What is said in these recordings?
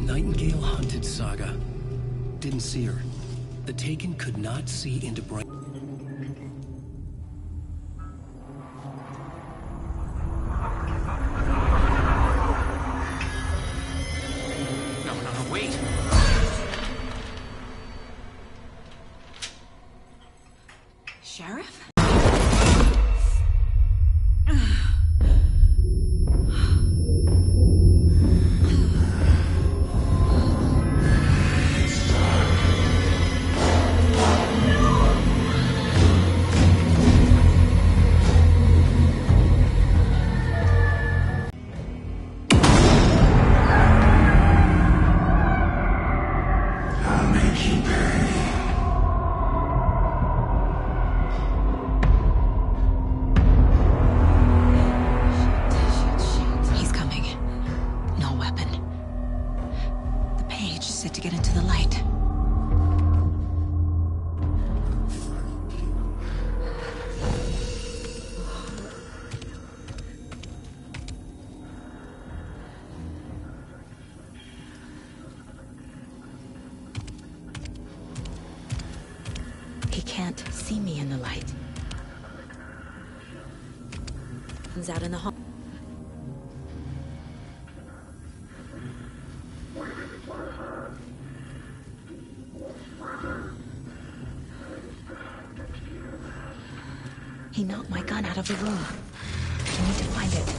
Nightingale hunted Saga. Didn't see her. The Taken could not see into Bright. No, wait! Sheriff? He's coming. No weapon. The page said to get into the light. He can't see me in the light. He's out in the hall. He knocked my gun out of the room. I need to find it.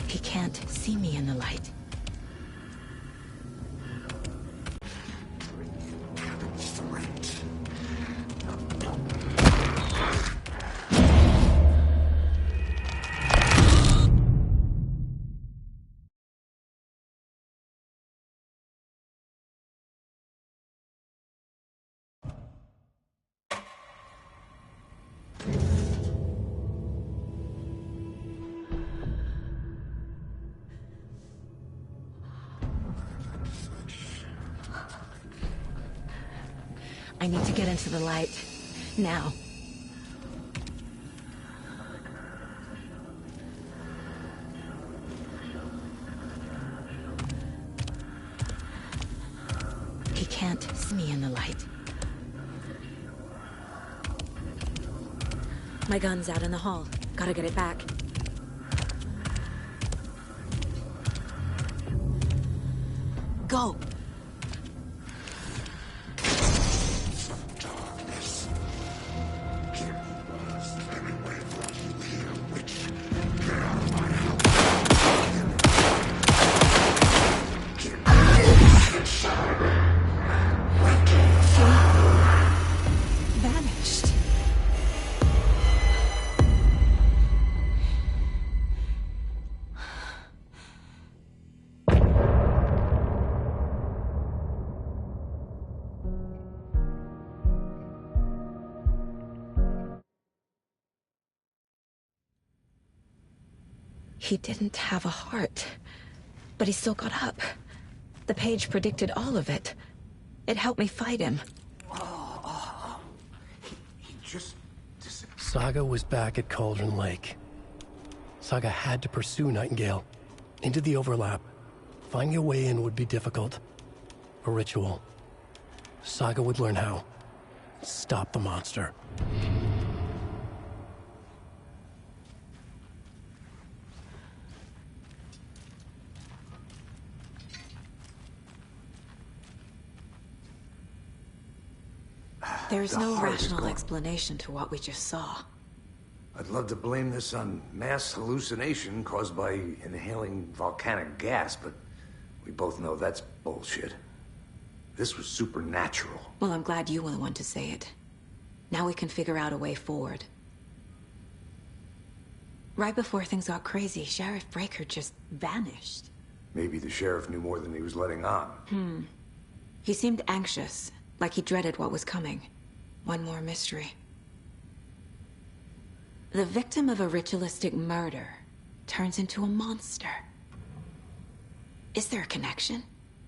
He can't see me in the light. I need to get into the light. Now. He can't see me in the light. My gun's out in the hall. Gotta get it back. Go! Vanished. He didn't have a heart, but he still got up. The page predicted all of it. It helped me fight him. He just disappeared. Saga was back at Cauldron Lake. Saga had to pursue Nightingale into the overlap. Finding a way in would be difficult. A ritual. Saga would learn how. Stop the monster. There's no rational explanation to what we just saw. I'd love to blame this on mass hallucination caused by inhaling volcanic gas, but we both know that's bullshit. This was supernatural. Well, I'm glad you were the one to say it. Now we can figure out a way forward. Right before things got crazy, Sheriff Breaker just vanished. Maybe the sheriff knew more than he was letting on. He seemed anxious, like he dreaded what was coming. One more mystery. The victim of a ritualistic murder turns into a monster. Is there a connection?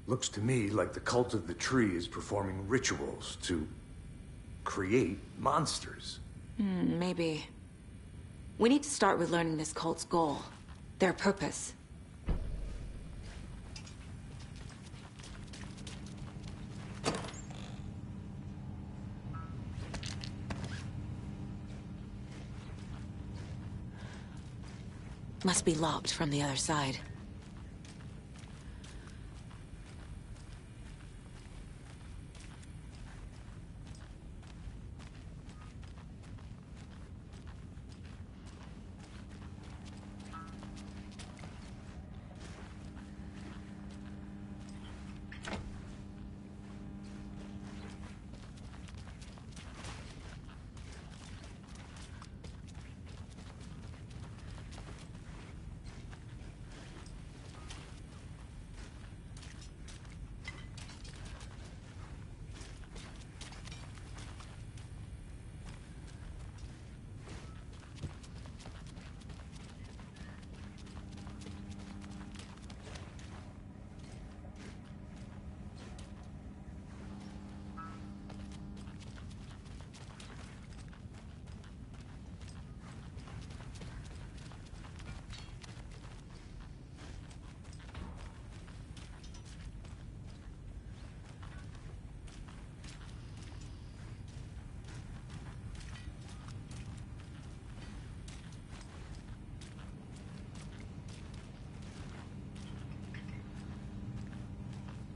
Looks to me like the cult of the tree is performing rituals to create monsters. Maybe. We need to start with learning this cult's goal. Their purpose. Must be locked from the other side.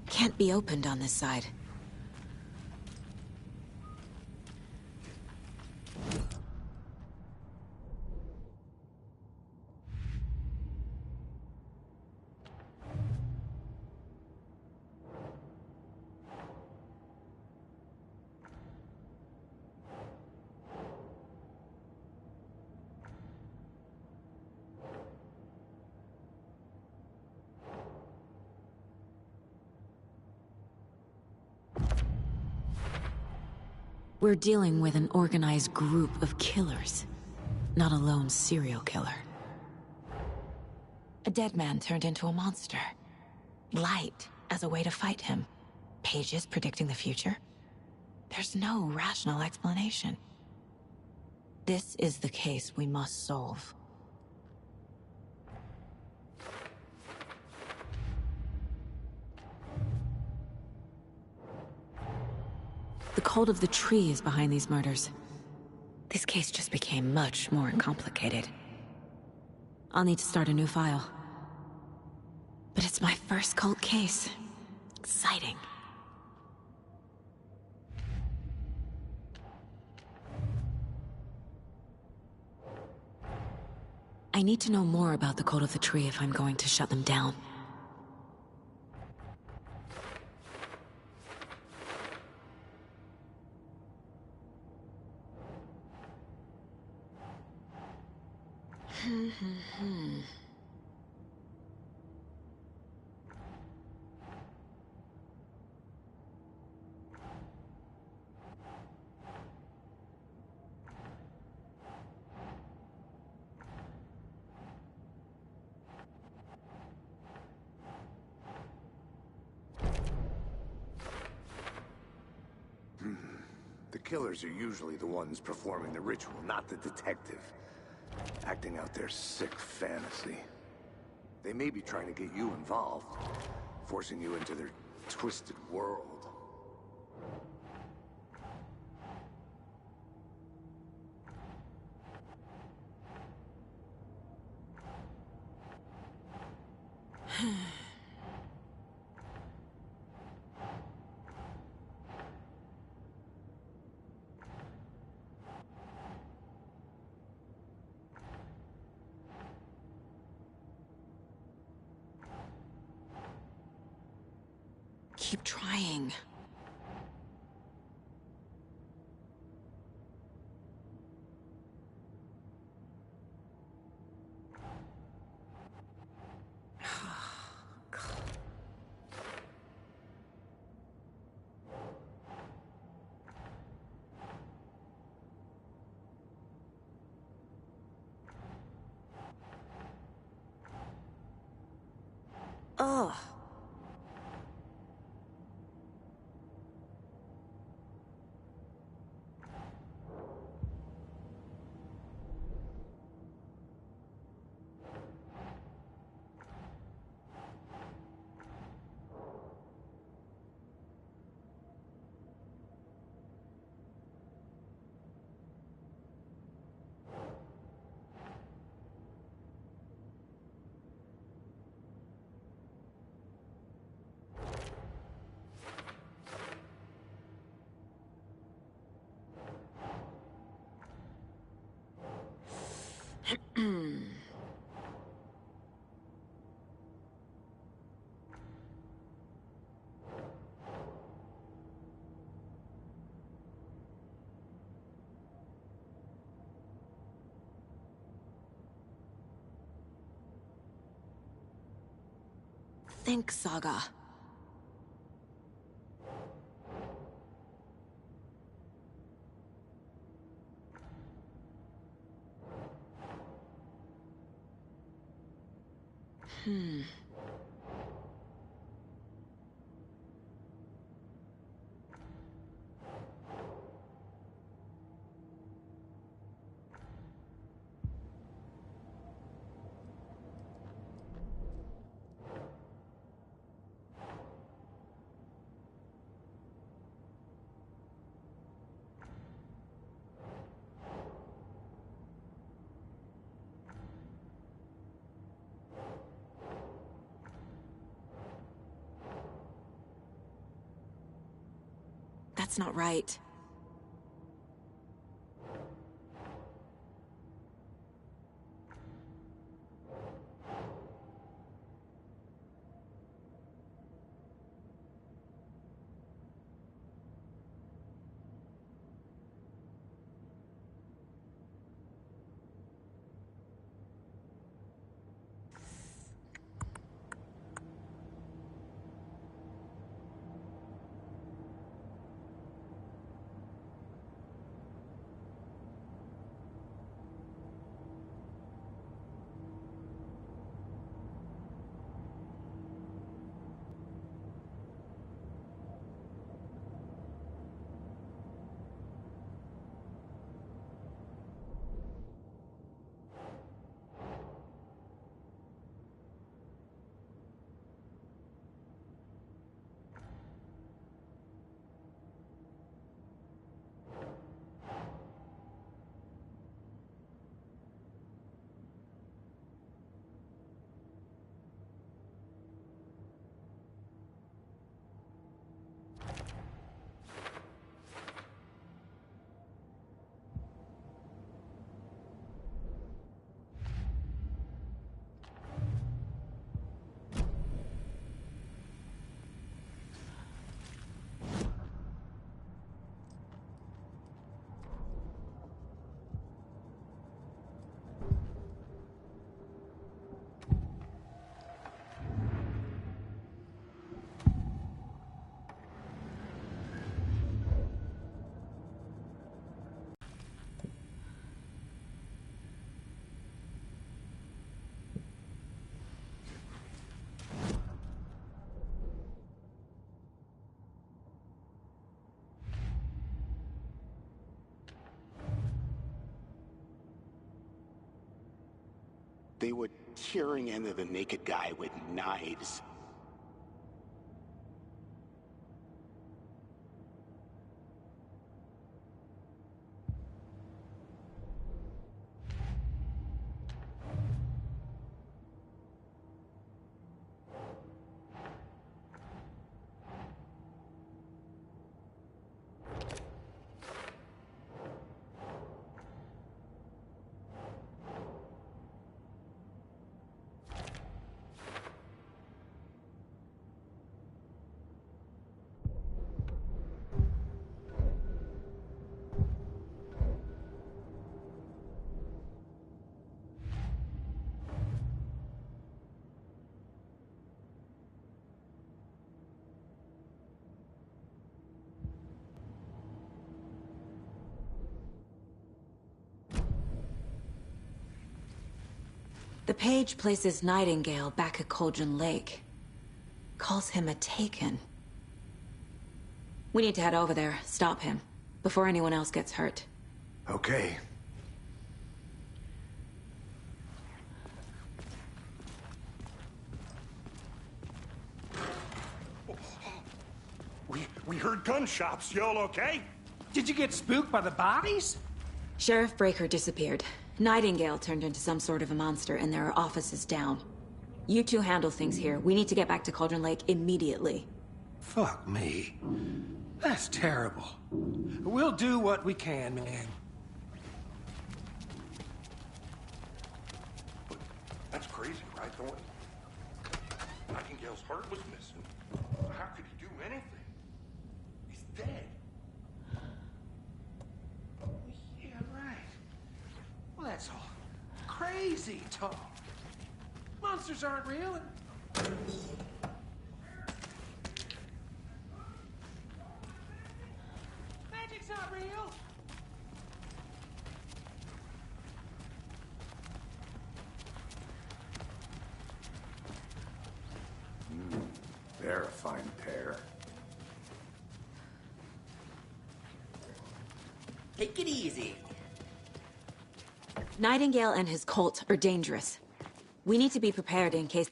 Can't be opened on this side. We're dealing with an organized group of killers, not a lone serial killer. A dead man turned into a monster. Light as a way to fight him. Pages predicting the future. There's no rational explanation. This is the case we must solve. The cult of the tree is behind these murders. This case just became much more complicated. I'll need to start a new file. But it's my first cult case. Exciting. I need to know more about the cult of the tree if I'm going to shut them down. The killers are usually the ones performing the ritual, not the detective. Acting out their sick fantasy. They may be trying to get you involved, forcing you into their twisted world. Keep trying. Ugh. Think, Saga. That's not right. They were tearing into the naked guy with knives. The page places Nightingale back at Cauldron Lake. calls him a Taken. We need to head over there, stop him, before anyone else gets hurt. Okay. We heard gunshots. Y'all okay? Did you get spooked by the bodies? Sheriff Breaker disappeared. Nightingale turned into some sort of a monster, and there are offices down. You two handle things here. We need to get back to Cauldron Lake immediately. Fuck me. That's terrible. We'll do what we can, man. That's crazy, right, Thornton? Nightingale's heart was missing. How could he do anything? He's dead. Yeah, right. Well, that's all crazy talk. Monsters aren't real. Magic's not real. They're a fine pair. Take it easy. Nightingale and his cult are dangerous. We need to be prepared in case...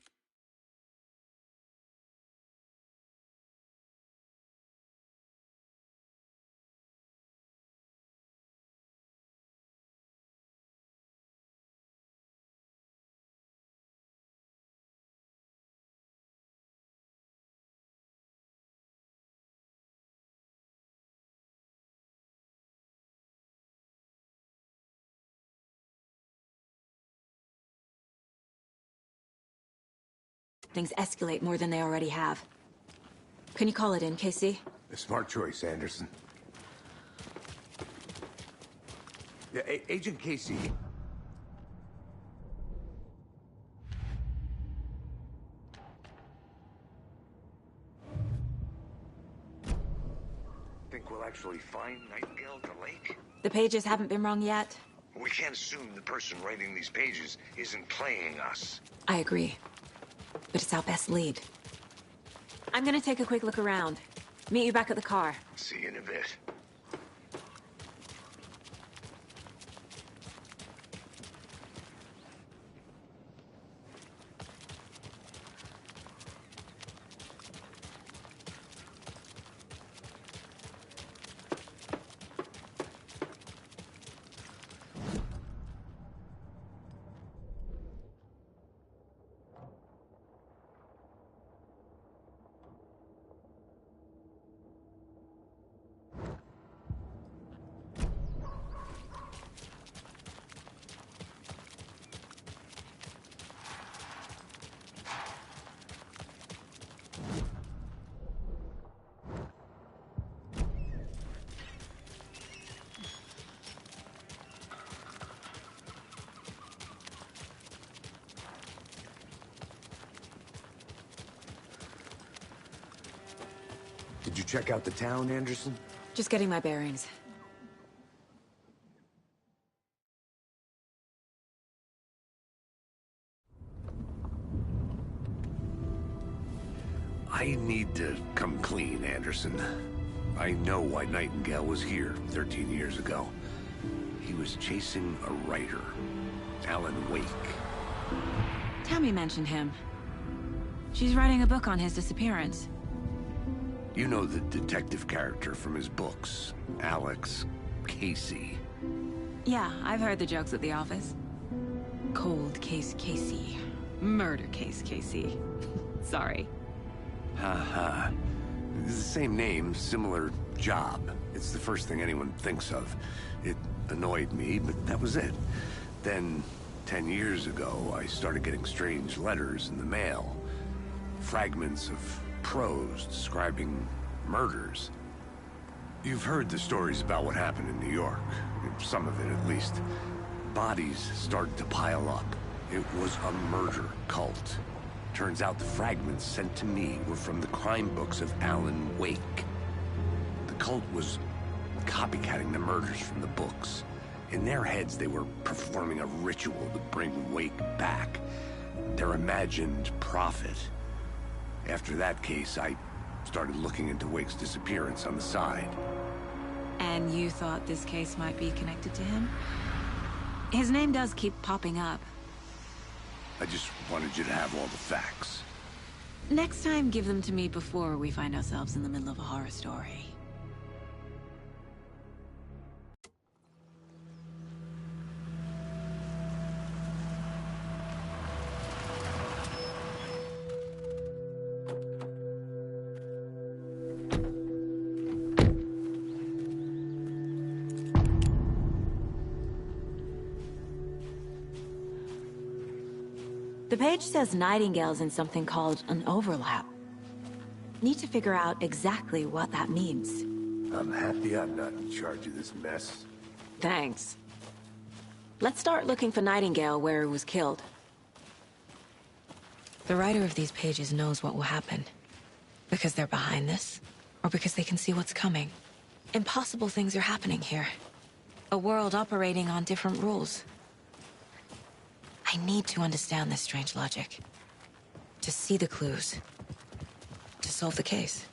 things escalate more than they already have. Can you call it in, Casey? A smart choice, Anderson. Yeah, Agent Casey. Think we'll actually find Nightingale at the lake? The pages haven't been wrong yet. We can't assume the person writing these pages isn't playing us. I agree. But it's our best lead. I'm gonna take a quick look around. Meet you back at the car. See you in a bit. Did you check out the town, Anderson? Just getting my bearings. I need to come clean, Anderson. I know why Nightingale was here 13 years ago. He was chasing a writer, Alan Wake. Tammy mentioned him. She's writing a book on his disappearance. You know the detective character from his books, Alex Casey. Yeah, I've heard the jokes at the office. Cold case Casey. Murder case Casey. Sorry. Haha. It's the same name, similar job. It's the first thing anyone thinks of. It annoyed me, but that was it. Then, 10 years ago, I started getting strange letters in the mail. Fragments of prose describing murders. You've heard the stories about what happened in New York. Some of it, at least. Bodies started to pile up. It was a murder cult. Turns out the fragments sent to me were from the crime books of Alan Wake. The cult was copycatting the murders from the books. In their heads, they were performing a ritual to bring Wake back. Their imagined prophet. After that case, I started looking into Wake's disappearance on the side. And you thought this case might be connected to him? His name does keep popping up. I just wanted you to have all the facts. Next time, give them to me before we find ourselves in the middle of a horror story. The page says Nightingale's in something called an overlap. Need to figure out exactly what that means. I'm happy I'm not in charge of this mess. Thanks. Let's start looking for Nightingale where he was killed. The writer of these pages knows what will happen. Because they're behind this, or because they can see what's coming. Impossible things are happening here. A world operating on different rules. I need to understand this strange logic. To see the clues. To solve the case.